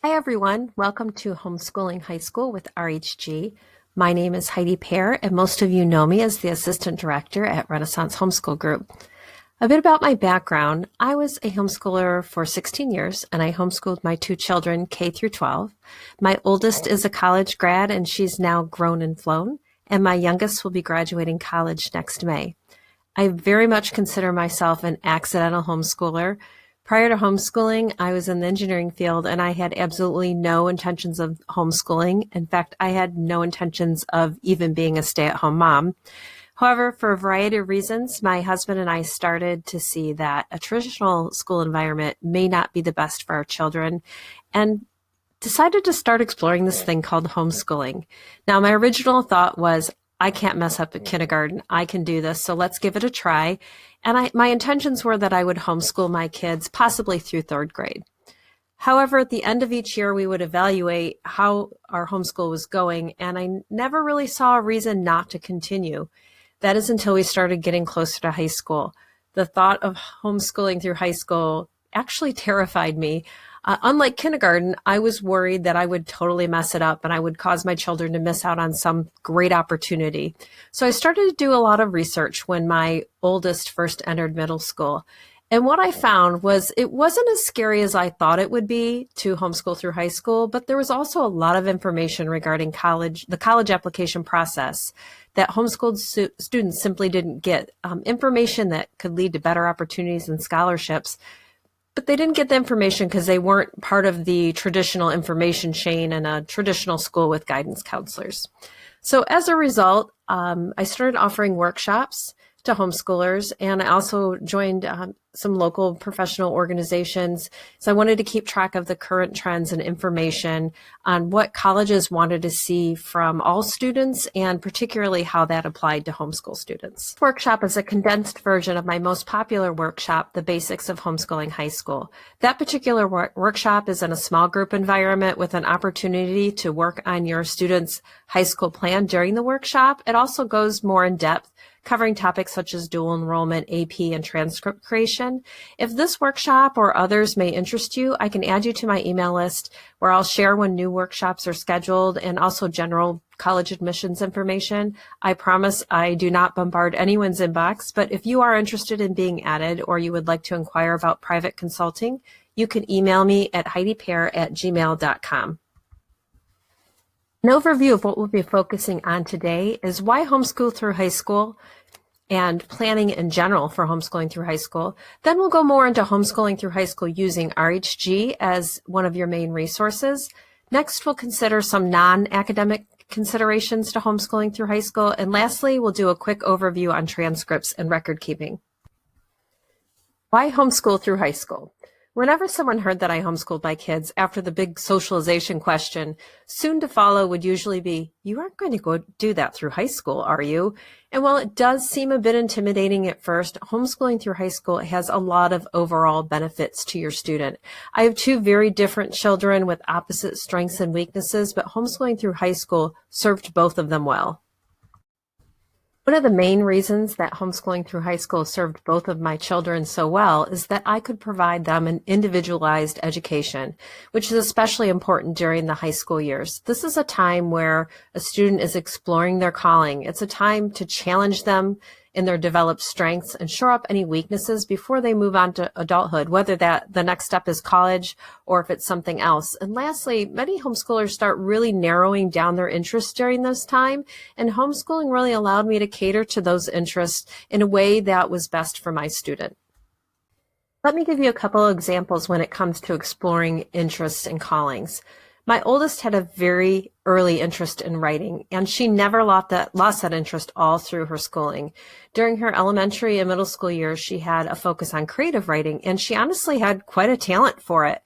Hi everyone, welcome to Homeschooling High School with RHG. My name is Heidi Pear, and most of you know me as the Assistant Director at Renaissance Homeschool Group. A bit about my background: I was a homeschooler for 16 years, and I homeschooled my two children K through 12. My oldest is a college grad, and she's now grown and flown, and my youngest will be graduating college next May. I very much consider myself an accidental homeschooler. Prior to homeschooling, I was in the engineering field and I had absolutely no intentions of homeschooling. In fact, I had no intentions of even being a stay-at-home mom. However, for a variety of reasons, my husband and I started to see that a traditional school environment may not be the best for our children and decided to start exploring this thing called homeschooling. Now, my original thought was, I can't mess up at kindergarten. I can do this, so let's give it a try. And my intentions were that I would homeschool my kids possibly through third grade. However, at the end of each year, we would evaluate how our homeschool was going, and I never really saw a reason not to continue. That is until we started getting closer to high school. The thought of homeschooling through high school actually terrified me. Unlike kindergarten, I was worried that I would totally mess it up and I would cause my children to miss out on some great opportunity. So I started to do a lot of research when my oldest first entered middle school. And what I found was it wasn't as scary as I thought it would be to homeschool through high school, but there was also a lot of information regarding the college application process that homeschooled students simply didn't get, information that could lead to better opportunities and scholarships. But they didn't get the information because they weren't part of the traditional information chain in a traditional school with guidance counselors. So as a result, I started offering workshops to homeschoolers, and I also joined some local professional organizations. So I wanted to keep track of the current trends and information on what colleges wanted to see from all students, and particularly how that applied to homeschool students. This workshop is a condensed version of my most popular workshop, The Basics of Homeschooling High School. That particular workshop is in a small group environment with an opportunity to work on your students' high school plan during the workshop. It also goes more in depth, covering topics such as dual enrollment, AP, and transcript creation. If this workshop or others may interest you, I can add you to my email list where I'll share when new workshops are scheduled and also general college admissions information. I promise I do not bombard anyone's inbox, but if you are interested in being added or you would like to inquire about private consulting, you can email me at heidipear@gmail.com. An overview of what we'll be focusing on today is why homeschool through high school and planning in general for homeschooling through high school. Then we'll go more into homeschooling through high school using RHG as one of your main resources. Next, we'll consider some non-academic considerations to homeschooling through high school. And lastly, we'll do a quick overview on transcripts and record keeping. Why homeschool through high school? Whenever someone heard that I homeschooled my kids, after the big socialization question, soon to follow would usually be, you aren't going to go do that through high school, are you? And while it does seem a bit intimidating at first, homeschooling through high school has a lot of overall benefits to your student. I have two very different children with opposite strengths and weaknesses, but homeschooling through high school served both of them well. One of the main reasons that homeschooling through high school served both of my children so well is that I could provide them an individualized education, which is especially important during the high school years. This is a time where a student is exploring their calling. It's a time to challenge them in their developed strengths and shore up any weaknesses before they move on to adulthood, whether that the next step is college or if it's something else. And lastly, many homeschoolers start really narrowing down their interests during this time, and homeschooling really allowed me to cater to those interests in a way that was best for my student. Let me give you a couple of examples when it comes to exploring interests and callings. My oldest had a very early interest in writing, and she never lost that interest all through her schooling. During her elementary and middle school years, she had a focus on creative writing, and she honestly had quite a talent for it.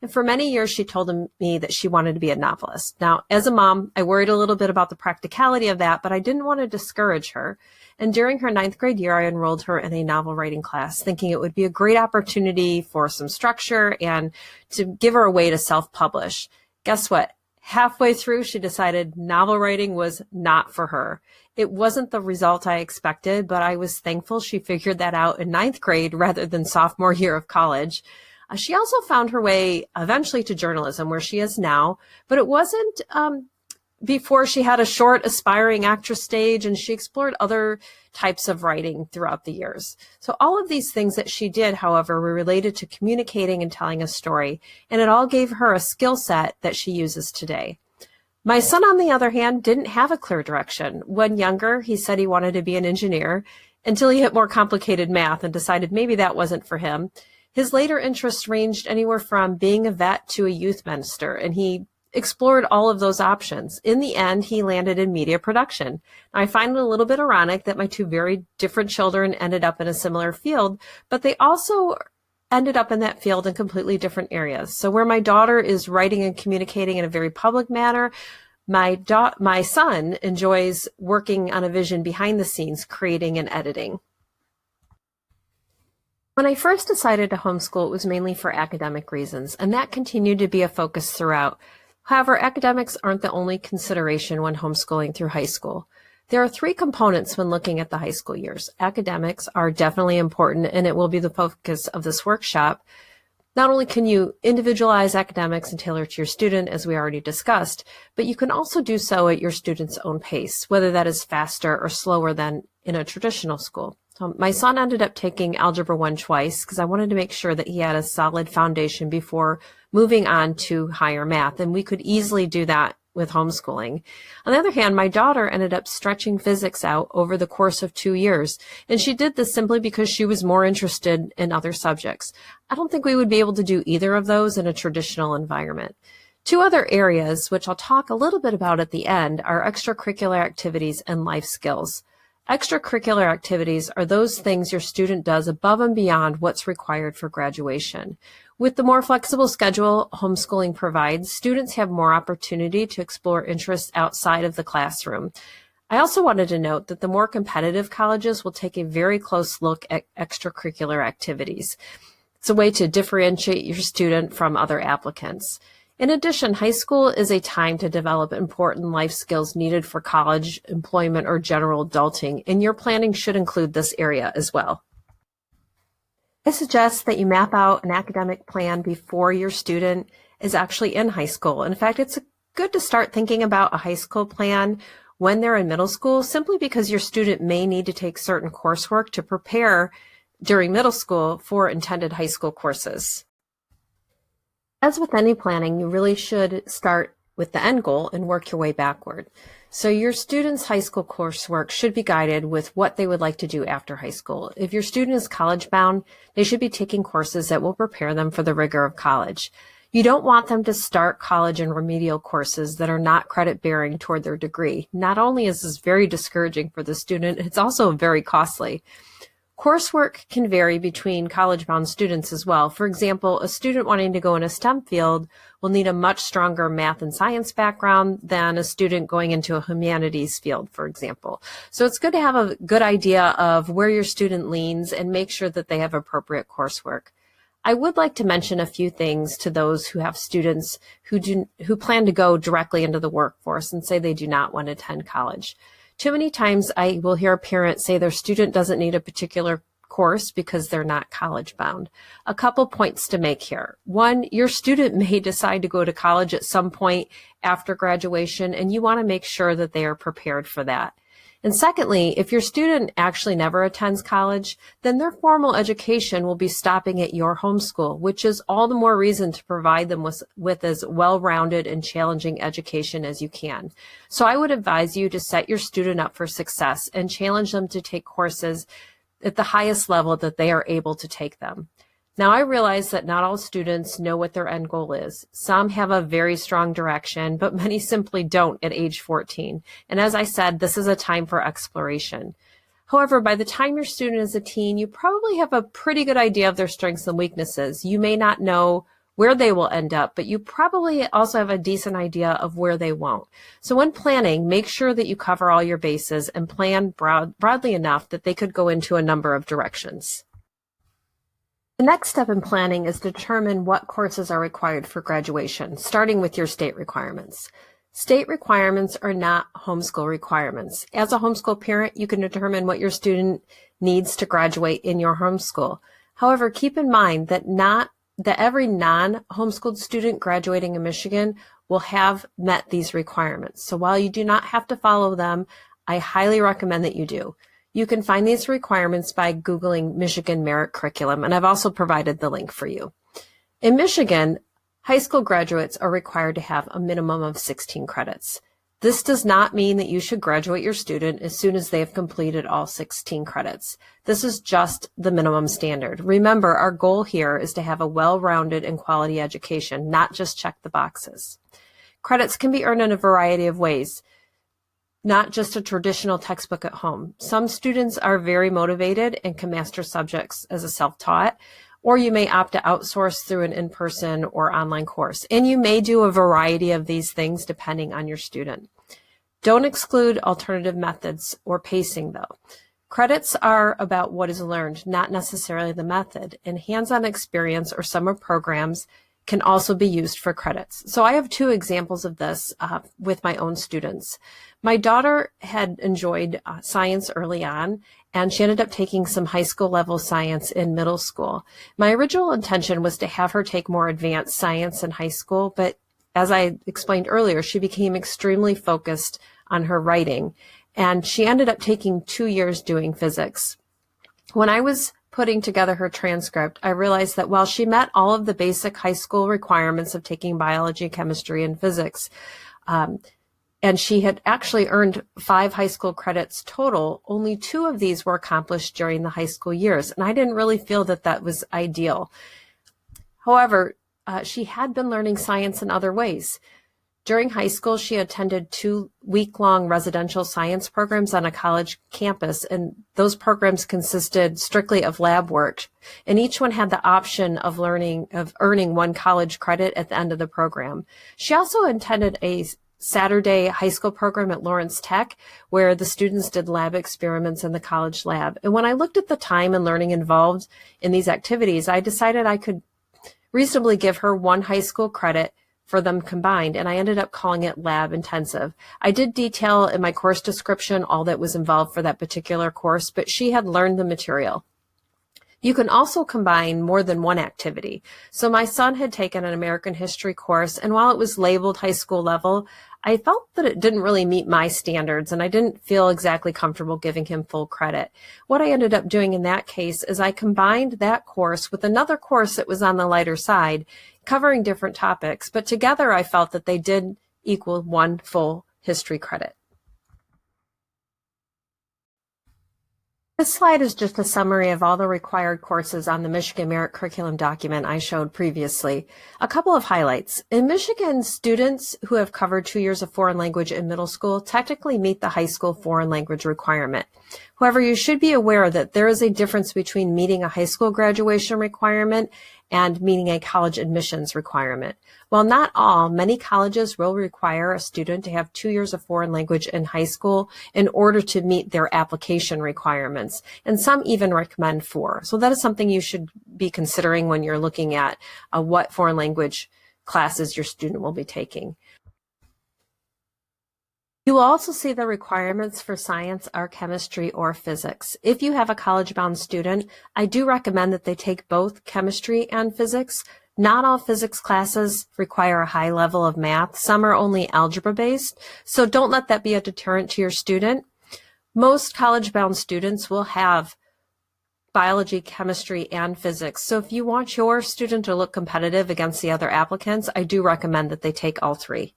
And for many years, she told me that she wanted to be a novelist. Now, as a mom, I worried a little bit about the practicality of that, but I didn't want to discourage her. And during her 9th grade year, I enrolled her in a novel writing class, thinking it would be a great opportunity for some structure and to give her a way to self-publish. Guess what? Halfway through, she decided novel writing was not for her. It wasn't the result I expected, but I was thankful she figured that out in 9th grade rather than sophomore year of college. She also found her way eventually to journalism, where she is now, but it wasn't before she had a short aspiring actress stage, and she explored other types of writing throughout the years. So all of these things that she did, however, were related to communicating and telling a story, and it all gave her a skill set that she uses today. My son, on the other hand, didn't have a clear direction. When younger, he said he wanted to be an engineer until he hit more complicated math and decided maybe that wasn't for him. His later interests ranged anywhere from being a vet to a youth minister, and he explored all of those options. In the end, he landed in media production. I find it a little bit ironic that my two very different children ended up in a similar field, but they also ended up in that field in completely different areas. So where my daughter is writing and communicating in a very public manner, my son enjoys working on a vision behind the scenes, creating and editing. When I first decided to homeschool, it was mainly for academic reasons, and that continued to be a focus throughout. However, academics aren't the only consideration when homeschooling through high school. There are three components when looking at the high school years. Academics are definitely important, and it will be the focus of this workshop. Not only can you individualize academics and tailor to your student, as we already discussed, but you can also do so at your student's own pace, whether that is faster or slower than in a traditional school. My son ended up taking Algebra 1 twice because I wanted to make sure that he had a solid foundation before moving on to higher math, and we could easily do that with homeschooling. On the other hand, my daughter ended up stretching physics out over the course of 2 years, and she did this simply because she was more interested in other subjects. I don't think we would be able to do either of those in a traditional environment. Two other areas, which I'll talk a little bit about at the end, are extracurricular activities and life skills. Extracurricular activities are those things your student does above and beyond what's required for graduation. With the more flexible schedule homeschooling provides, students have more opportunity to explore interests outside of the classroom. I also wanted to note that the more competitive colleges will take a very close look at extracurricular activities. It's a way to differentiate your student from other applicants. In addition, high school is a time to develop important life skills needed for college, employment, or general adulting, and your planning should include this area as well. I suggest that you map out an academic plan before your student is actually in high school. In fact, it's good to start thinking about a high school plan when they're in middle school, simply because your student may need to take certain coursework to prepare during middle school for intended high school courses. As with any planning, you really should start with the end goal and work your way backward. So your students' high school coursework should be guided with what they would like to do after high school. If your student is college bound, they should be taking courses that will prepare them for the rigor of college. You don't want them to start college in remedial courses that are not credit bearing toward their degree. Not only is this very discouraging for the student, it's also very costly. Coursework can vary between college-bound students as well. For example, a student wanting to go in a STEM field will need a much stronger math and science background than a student going into a humanities field, for example. So it's good to have a good idea of where your student leans and make sure that they have appropriate coursework. I would like to mention a few things to those who have students who plan to go directly into the workforce and say they do not want to attend college. Too many times I will hear a parent say their student doesn't need a particular course because they're not college bound. A couple points to make here. One, your student may decide to go to college at some point after graduation, and you want to make sure that they are prepared for that. And secondly, if your student actually never attends college, then their formal education will be stopping at your homeschool, which is all the more reason to provide them with as well-rounded and challenging education as you can. So I would advise you to set your student up for success and challenge them to take courses at the highest level that they are able to take them. Now, I realize that not all students know what their end goal is. Some have a very strong direction, but many simply don't at age 14. And as I said, this is a time for exploration. However, by the time your student is a teen, you probably have a pretty good idea of their strengths and weaknesses. You may not know where they will end up, but you probably also have a decent idea of where they won't. So when planning, make sure that you cover all your bases and plan broadly enough that they could go into a number of directions. The next step in planning is to determine what courses are required for graduation, starting with your state requirements. State requirements are not homeschool requirements. As a homeschool parent, you can determine what your student needs to graduate in your homeschool. However, keep in mind that not that every non-homeschooled student graduating in Michigan will have met these requirements. So while you do not have to follow them, I highly recommend that you do. You can find these requirements by Googling Michigan Merit Curriculum, and I've also provided the link for you. In Michigan, high school graduates are required to have a minimum of 16 credits. This does not mean that you should graduate your student as soon as they have completed all 16 credits. This is just the minimum standard. Remember, our goal here is to have a well-rounded and quality education, not just check the boxes. Credits can be earned in a variety of ways, not just a traditional textbook at home. Some students are very motivated and can master subjects as a self-taught, or you may opt to outsource through an in-person or online course. And you may do a variety of these things depending on your student. Don't exclude alternative methods or pacing though. Credits are about what is learned, not necessarily the method, and hands-on experience or summer programs can also be used for credits. So I have two examples of this with my own students. My daughter had enjoyed science early on, and she ended up taking some high school level science in middle school. My original intention was to have her take more advanced science in high school, but as I explained earlier, she became extremely focused on her writing, and she ended up taking 2 years doing physics. When I was putting together her transcript, I realized that while she met all of the basic high school requirements of taking biology, chemistry, and physics, and she had actually earned 5 high school credits total, only 2 of these were accomplished during the high school years, and I didn't really feel that that was ideal. However, she had been learning science in other ways. During high school, she attended 2 week-long residential science programs on a college campus, and those programs consisted strictly of lab work, and each one had the option of earning 1 college credit at the end of the program. She also attended a Saturday high school program at Lawrence Tech, where the students did lab experiments in the college lab. And when I looked at the time and learning involved in these activities, I decided I could reasonably give her 1 high school credit for them combined, and I ended up calling it lab intensive. I did detail in my course description all that was involved for that particular course, but she had learned the material. You can also combine more than 1 activity. So my son had taken an American history course, and while it was labeled high school level, I felt that it didn't really meet my standards, and I didn't feel exactly comfortable giving him full credit. What I ended up doing in that case is I combined that course with another course that was on the lighter side, covering different topics, but together I felt that they did equal 1 full history credit. This slide is just a summary of all the required courses on the Michigan Merit Curriculum document I showed previously. A couple of highlights. In Michigan, students who have covered 2 years of foreign language in middle school technically meet the high school foreign language requirement. However, you should be aware that there is a difference between meeting a high school graduation requirement and meeting a college admissions requirement. While not all, many colleges will require a student to have 2 years of foreign language in high school in order to meet their application requirements, and some even recommend 4. So that is something you should be considering when you're looking at what foreign language classes your student will be taking. You will also see the requirements for science, art, chemistry, or physics. If you have a college-bound student, I do recommend that they take both chemistry and physics. Not all physics classes require a high level of math. Some are only algebra-based, so don't let that be a deterrent to your student. Most college-bound students will have biology, chemistry, and physics. So if you want your student to look competitive against the other applicants, I do recommend that they take all 3.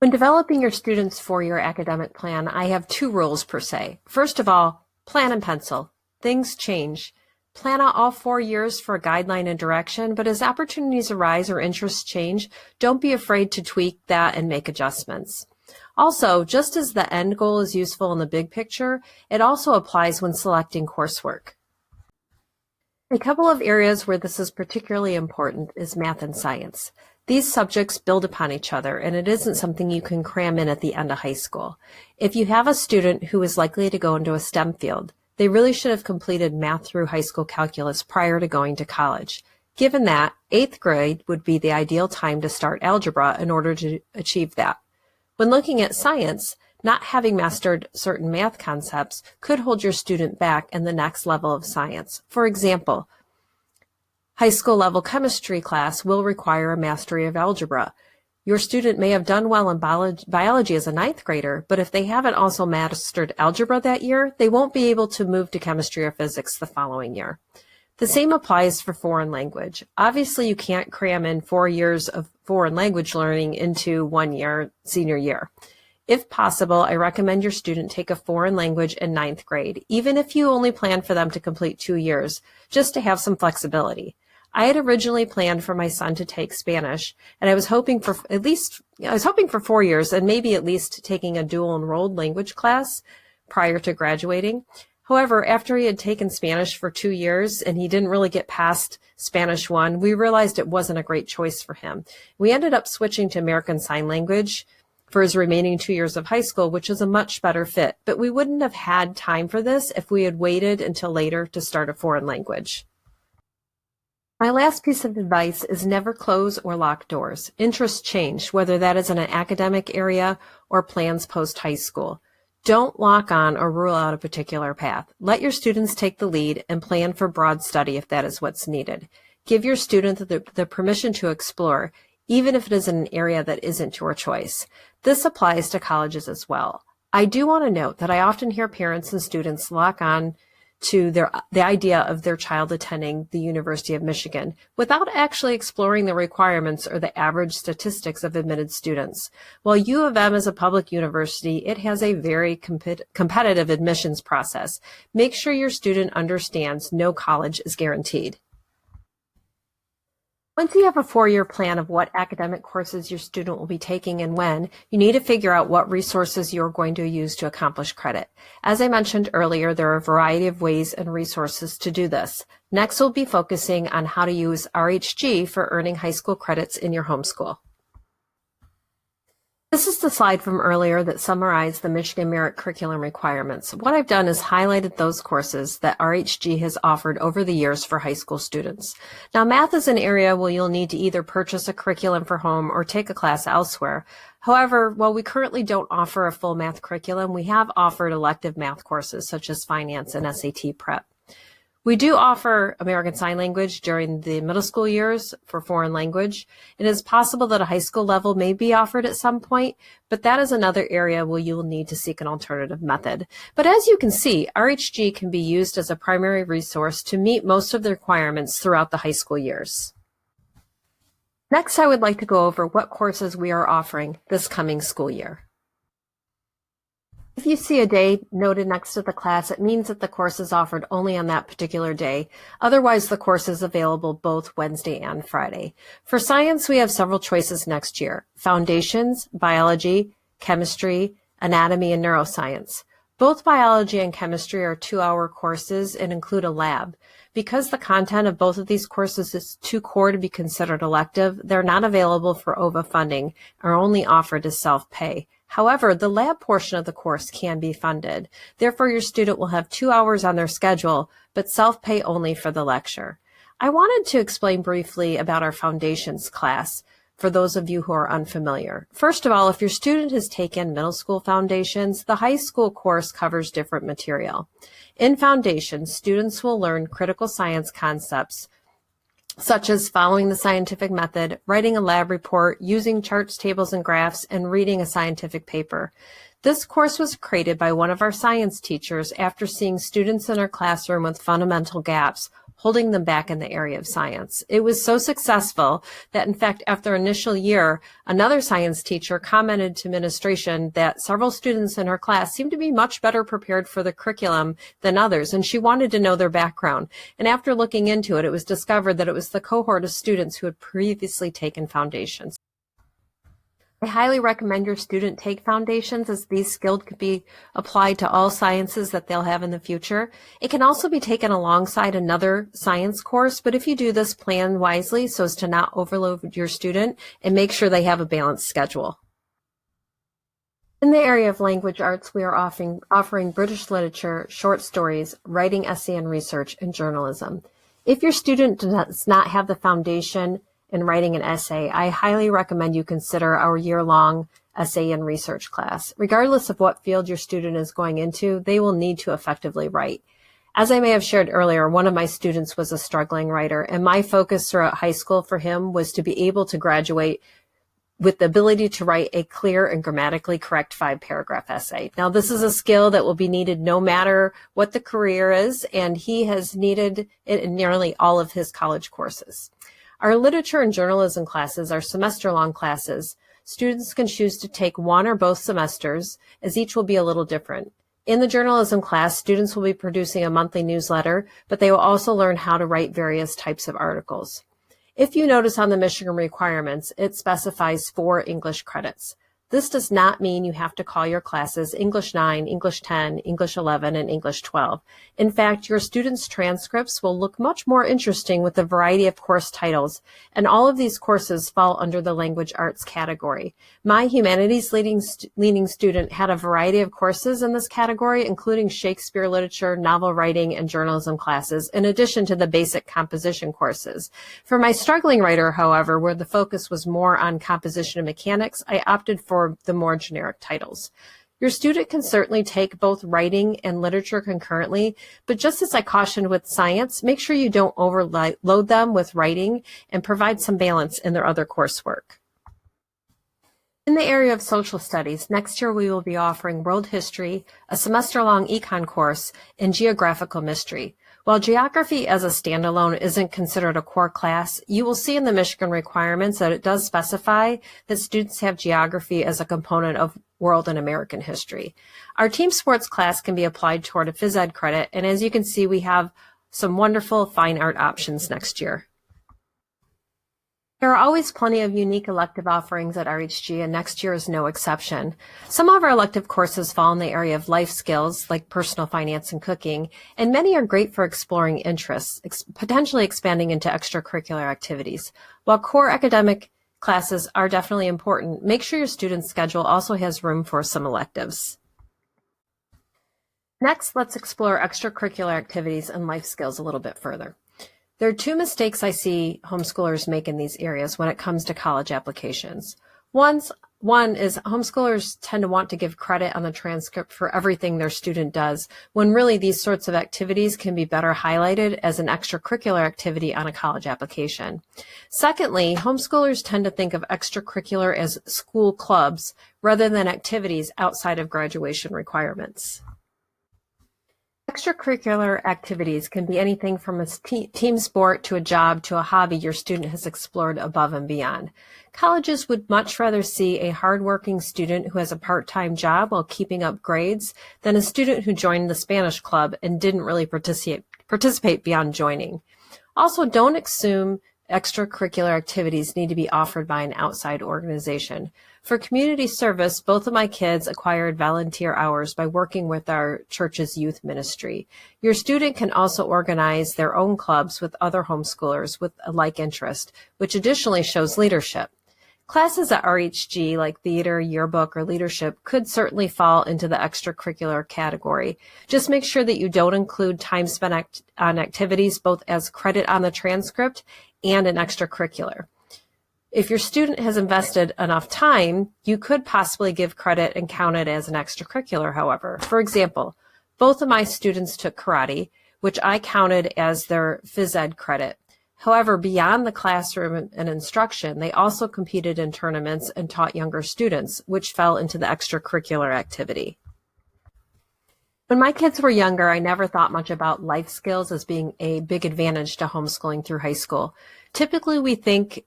When developing your student's 4-year academic plan, I have 2 rules per se. First of all, plan in pencil. Things change. Plan out all 4 years for a guideline and direction, but as opportunities arise or interests change, don't be afraid to tweak that and make adjustments. Also, just as the end goal is useful in the big picture, it also applies when selecting coursework. A couple of areas where this is particularly important is math and science. These subjects build upon each other, and it isn't something you can cram in at the end of high school. If you have a student who is likely to go into a STEM field, they really should have completed math through high school calculus prior to going to college. Given that, 8th grade would be the ideal time to start algebra in order to achieve that. When looking at science, not having mastered certain math concepts could hold your student back in the next level of science. For example, High school level chemistry class will require a mastery of algebra. Your student may have done well in biology as a ninth grader, but if they haven't also mastered algebra that year, they won't be able to move to chemistry or physics the following year. The same applies for foreign language. Obviously, you can't cram in 4 years of foreign language learning into 1 year, senior year. If possible, I recommend your student take a foreign language in ninth grade, even if you only plan for them to complete 2 years, just to have some flexibility. I had originally planned for my son to take Spanish, and I was hoping for 4 years and maybe at least taking a dual enrolled language class prior to graduating. However, after he had taken Spanish for 2 years and he didn't really get past Spanish 1, we realized it wasn't a great choice for him. We ended up switching to American Sign Language for his remaining 2 years of high school, which is a much better fit. But we wouldn't have had time for this if we had waited until later to start a foreign language. My last piece of advice is never close or lock doors. Interests change, whether that is in an academic area or plans post-high school. Don't lock on or rule out a particular path. Let your students take the lead and plan for broad study if that is what's needed. Give your student the permission to explore, even if it is in an area that isn't your choice. This applies to colleges as well. I do want to note that I often hear parents and students lock on to the idea of their child attending the University of Michigan without actually exploring the requirements or the average statistics of admitted students. While U of M is a public university, it has a very competitive admissions process. Make sure your student understands no college is guaranteed. Once you have a 4-year plan of what academic courses your student will be taking and when, you need to figure out what resources you're going to use to accomplish credit. As I mentioned earlier, there are a variety of ways and resources to do this. Next, we'll be focusing on how to use RHG for earning high school credits in your homeschool. This is the slide from earlier that summarized the Michigan Merit Curriculum requirements. What I've done is highlighted those courses that RHG has offered over the years for high school students. Now, math is an area where you'll need to either purchase a curriculum for home or take a class elsewhere. However, while we currently don't offer a full math curriculum, we have offered elective math courses such as finance and SAT prep. We do offer American Sign Language during the middle school years for foreign language. It is possible that a high school level may be offered at some point, but that is another area where you will need to seek an alternative method. But as you can see, RHG can be used as a primary resource to meet most of the requirements throughout the high school years. Next, I would like to go over what courses we are offering this coming school year. If you see a day noted next to the class, it means that the course is offered only on that particular day. Otherwise, the course is available both Wednesday and Friday. For science, we have several choices next year: foundations, biology, chemistry, anatomy, and neuroscience. Both biology and chemistry are 2-hour courses and include a lab. Because the content of both of these courses is too core to be considered elective, they're not available for OVA funding, are only offered as self-pay. However, the lab portion of the course can be funded. Therefore, your student will have 2 hours on their schedule, but self-pay only for the lecture. I wanted to explain briefly about our foundations class for those of you who are unfamiliar. First of all, if your student has taken middle school foundations, the high school course covers different material. In foundations, students will learn critical science concepts such as following the scientific method, writing a lab report, using charts, tables, and graphs, and reading a scientific paper. This course was created by one of our science teachers after seeing students in her classroom with fundamental gaps, holding them back in the area of science. It was so successful that, in fact, after initial year, another science teacher commented to administration that several students in her class seemed to be much better prepared for the curriculum than others, and she wanted to know their background. And after looking into it, it was discovered that it was the cohort of students who had previously taken foundations. I highly recommend your student take foundations, as these skills could be applied to all sciences that they'll have in the future. It can also be taken alongside another science course, but if you do this, plan wisely so as to not overload your student and make sure they have a balanced schedule. In the area of language arts, we are offering British literature, short stories, writing, essay, and research, and journalism. If your student does not have the foundation in writing an essay, I highly recommend you consider our year-long essay and research class. Regardless of what field your student is going into, they will need to effectively write. As I may have shared earlier, one of my students was a struggling writer, and my focus throughout high school for him was to be able to graduate with the ability to write a clear and grammatically correct 5-paragraph essay. Now, this is a skill that will be needed no matter what the career is, and he has needed it in nearly all of his college courses. Our literature and journalism classes are semester-long classes. Students can choose to take one or both semesters, as each will be a little different. In the journalism class, students will be producing a monthly newsletter, but they will also learn how to write various types of articles. If you notice on the Michigan requirements, it specifies 4 English credits. This does not mean you have to call your classes English 9, English 10, English 11, and English 12. In fact, your students' transcripts will look much more interesting with a variety of course titles, and all of these courses fall under the language arts category. My humanities leaning student had a variety of courses in this category, including Shakespeare literature, novel writing, and journalism classes, in addition to the basic composition courses. For my struggling writer, however, where the focus was more on composition and mechanics, I opted for the more generic titles. Your student can certainly take both writing and literature concurrently, but just as I cautioned with science, make sure you don't overload them with writing and provide some balance in their other coursework. In the area of social studies, next year we will be offering world history, a semester-long econ course, and geographical mystery. While geography as a standalone isn't considered a core class, you will see in the Michigan requirements that it does specify that students have geography as a component of world and American history. Our team sports class can be applied toward a phys ed credit, and as you can see, we have some wonderful fine art options next year. There are always plenty of unique elective offerings at RHG, and next year is no exception. Some of our elective courses fall in the area of life skills, like personal finance and cooking, and many are great for exploring interests, potentially expanding into extracurricular activities. While core academic classes are definitely important, make sure your student's schedule also has room for some electives. Next, let's explore extracurricular activities and life skills a little bit further. There are 2 mistakes I see homeschoolers make in these areas when it comes to college applications. One is homeschoolers tend to want to give credit on the transcript for everything their student does, when really these sorts of activities can be better highlighted as an extracurricular activity on a college application. Secondly, homeschoolers tend to think of extracurricular as school clubs rather than activities outside of graduation requirements. Extracurricular activities can be anything from a team sport to a job to a hobby your student has explored above and beyond. Colleges would much rather see a hardworking student who has a part-time job while keeping up grades than a student who joined the Spanish club and didn't really participate beyond joining. Also, don't assume extracurricular activities need to be offered by an outside organization. For community service, both of my kids acquired volunteer hours by working with our church's youth ministry. Your student can also organize their own clubs with other homeschoolers with a like interest, which additionally shows leadership. Classes at RHG like theater, yearbook, or leadership could certainly fall into the extracurricular category. Just make sure that you don't include time spent on activities both as credit on the transcript and an extracurricular. If your student has invested enough time, you could possibly give credit and count it as an extracurricular, however. For example, both of my students took karate, which I counted as their phys ed credit. However, beyond the classroom and instruction, they also competed in tournaments and taught younger students, which fell into the extracurricular activity. When my kids were younger, I never thought much about life skills as being a big advantage to homeschooling through high school. Typically, we think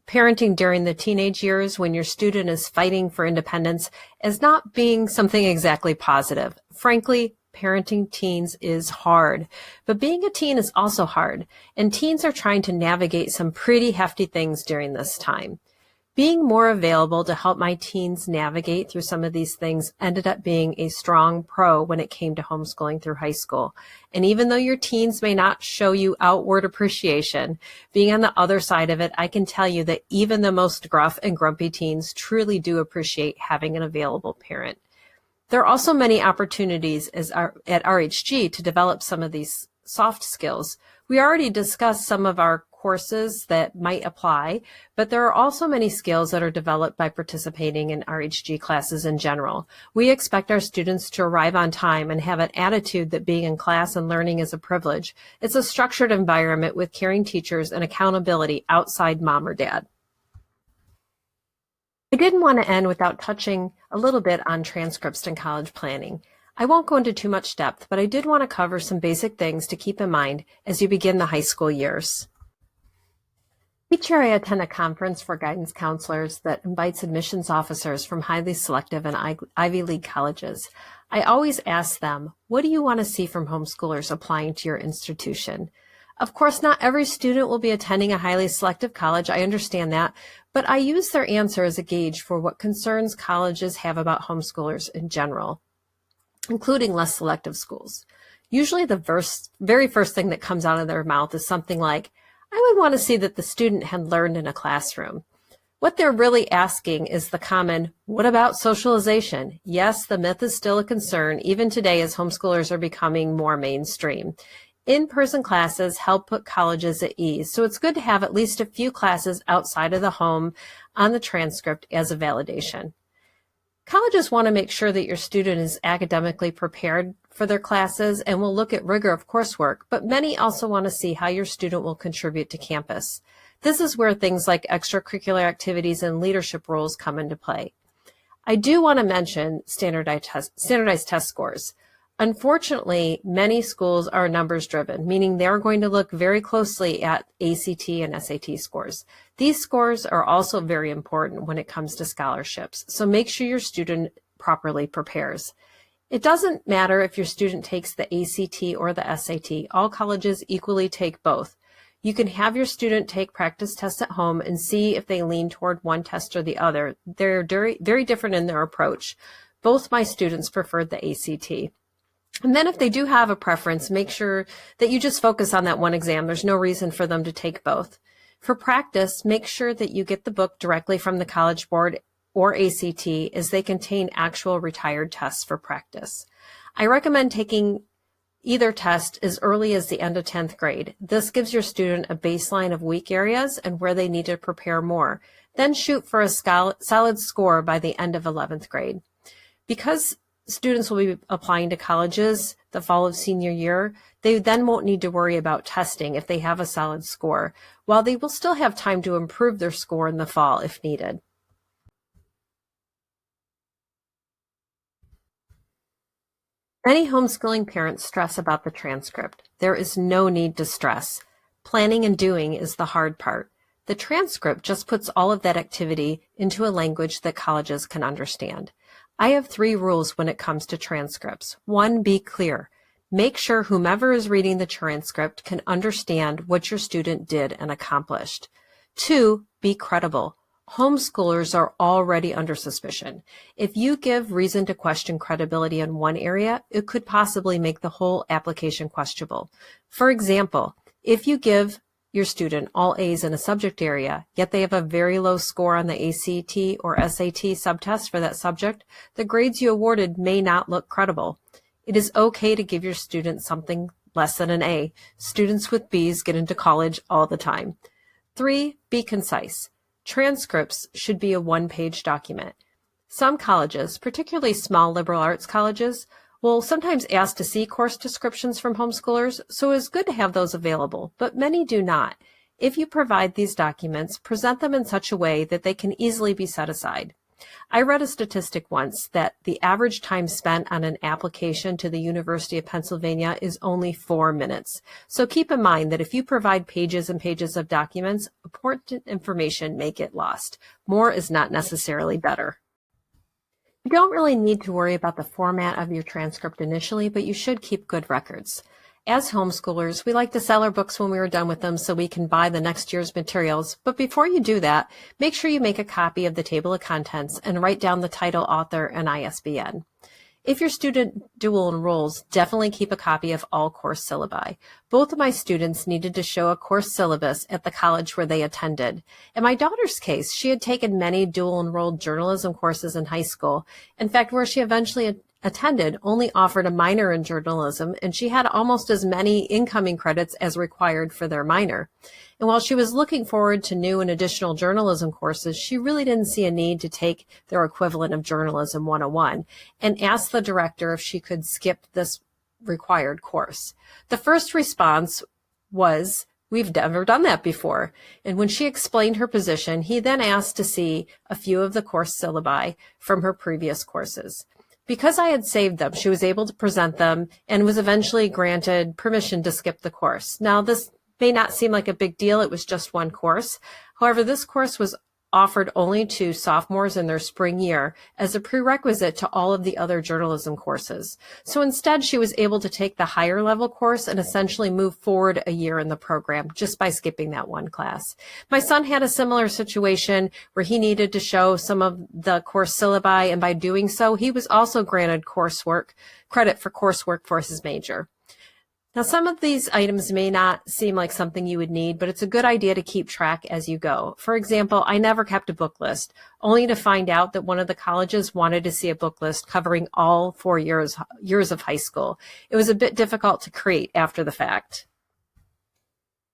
parenting during the teenage years when your student is fighting for independence as not being something exactly positive. Frankly, parenting teens is hard, but being a teen is also hard, and teens are trying to navigate some pretty hefty things during this time. Being more available to help my teens navigate through some of these things ended up being a strong pro when it came to homeschooling through high school. And even though your teens may not show you outward appreciation, being on the other side of it, I can tell you that even the most gruff and grumpy teens truly do appreciate having an available parent. There are also many opportunities at RHG to develop some of these soft skills. We already discussed some of our courses that might apply, but there are also many skills that are developed by participating in RHG classes in general. We expect our students to arrive on time and have an attitude that being in class and learning is a privilege. It's a structured environment with caring teachers and accountability outside mom or dad. I didn't want to end without touching a little bit on transcripts and college planning. I won't go into too much depth, but I did want to cover some basic things to keep in mind as you begin the high school years. Each year I attend a conference for guidance counselors that invites admissions officers from highly selective and Ivy League colleges. I always ask them, what do you want to see from homeschoolers applying to your institution? Of course, not every student will be attending a highly selective college, I understand that, but I use their answer as a gauge for what concerns colleges have about homeschoolers in general, including less selective schools. Usually the very first thing that comes out of their mouth is something like, I would want to see that the student had learned in a classroom. What they're really asking is the common, what about socialization? Yes, the myth is still a concern, even today as homeschoolers are becoming more mainstream. In-person classes help put colleges at ease, so it's good to have at least a few classes outside of the home on the transcript as a validation. Colleges want to make sure that your student is academically prepared for their classes and will look at rigor of coursework, but many also want to see how your student will contribute to campus. This is where things like extracurricular activities and leadership roles come into play. I do want to mention standardized test scores. Unfortunately, many schools are numbers driven, meaning they're going to look very closely at ACT and SAT scores. These scores are also very important when it comes to scholarships, so make sure your student properly prepares. It doesn't matter if your student takes the ACT or the SAT. All colleges equally take both. You can have your student take practice tests at home and see if they lean toward one test or the other. They're very different in their approach. Both my students preferred the ACT. And then if they do have a preference, make sure that you just focus on that one exam. There's no reason for them to take both. For practice, make sure that you get the book directly from the College Board or ACT, as they contain actual retired tests for practice. I recommend taking either test as early as the end of 10th grade. This gives your student a baseline of weak areas and where they need to prepare more. Then shoot for a solid score by the end of 11th grade. Because students will be applying to colleges the fall of senior year, they then won't need to worry about testing if they have a solid score, while they will still have time to improve their score in the fall if needed. Many homeschooling parents stress about the transcript. There is no need to stress. Planning and doing is the hard part. The transcript just puts all of that activity into a language that colleges can understand. I have 3 rules when it comes to transcripts. 1, be clear. Make sure whomever is reading the transcript can understand what your student did and accomplished. 2, be credible. Homeschoolers are already under suspicion. If you give reason to question credibility in one area, it could possibly make the whole application questionable. For example, if you give your student all A's in a subject area, yet they have a very low score on the ACT or SAT subtest for that subject, the grades you awarded may not look credible. It is okay to give your student something less than an A. Students with B's get into college all the time. 3, be concise. Transcripts should be a one-page document. Some colleges, particularly small liberal arts colleges, will sometimes ask to see course descriptions from homeschoolers, so it's good to have those available, but many do not. If you provide these documents, present them in such a way that they can easily be set aside. I read a statistic once that the average time spent on an application to the University of Pennsylvania is only 4 minutes. So keep in mind that if you provide pages and pages of documents, important information may get lost. More is not necessarily better. You don't really need to worry about the format of your transcript initially, but you should keep good records. As homeschoolers, we like to sell our books when we are done with them so we can buy the next year's materials. But before you do that, make sure you make a copy of the table of contents and write down the title, author, and ISBN. If your student dual enrolls, definitely keep a copy of all course syllabi. Both of my students needed to show a course syllabus at the college where they attended. In my daughter's case, she had taken many dual enrolled journalism courses in high school. In fact, where she eventually attended only offered a minor in journalism, and she had almost as many incoming credits as required for their minor. And while she was looking forward to new and additional journalism courses, she really didn't see a need to take their equivalent of Journalism 101 and asked the director if she could skip this required course. The first response was, "We've never done that before." And when she explained her position, he then asked to see a few of the course syllabi from her previous courses. Because I had saved them, she was able to present them and was eventually granted permission to skip the course. Now, this may not seem like a big deal. It was just one course. However, this course was offered only to sophomores in their spring year as a prerequisite to all of the other journalism courses. So instead, she was able to take the higher level course and essentially move forward a year in the program just by skipping that one class. My son had a similar situation where he needed to show some of the course syllabi, and by doing so, he was also granted credit for coursework for his major. Now, some of these items may not seem like something you would need, but it's a good idea to keep track as you go. For example, I never kept a book list, only to find out that one of the colleges wanted to see a book list covering all 4 years of high school. It was a bit difficult to create after the fact.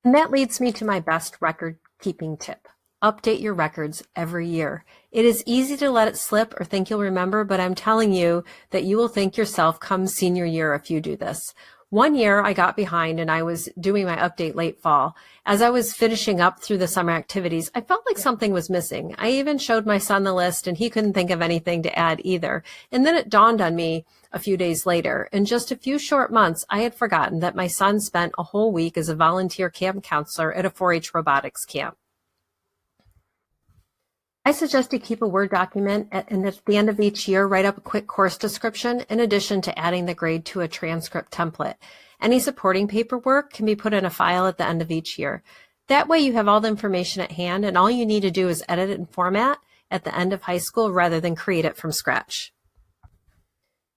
And that leads me to my best record keeping tip. Update your records every year. It is easy to let it slip or think you'll remember, but I'm telling you that you will thank yourself come senior year if you do this. One year I got behind and I was doing my update late fall. As I was finishing up through the summer activities, I felt like something was missing. I even showed my son the list and he couldn't think of anything to add either. And then it dawned on me a few days later. In just a few short months, I had forgotten that my son spent a whole week as a volunteer camp counselor at a 4-H robotics camp. I suggest you keep a Word document and at the end of each year, write up a quick course description in addition to adding the grade to a transcript template. Any supporting paperwork can be put in a file at the end of each year. That way you have all the information at hand and all you need to do is edit it and format at the end of high school rather than create it from scratch.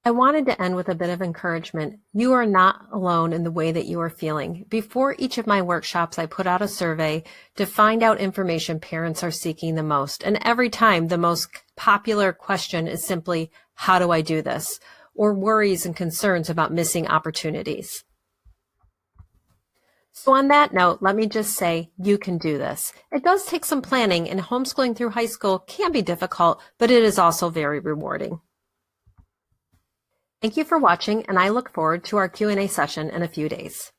I wanted to end with a bit of encouragement. You are not alone in the way that you are feeling. Before each of my workshops, I put out a survey to find out information parents are seeking the most. And every time, the most popular question is simply, how do I do this? Or worries and concerns about missing opportunities. So on that note, let me just say, you can do this. It does take some planning, and homeschooling through high school can be difficult, but it is also very rewarding. Thank you for watching, and I look forward to our Q&A session in a few days.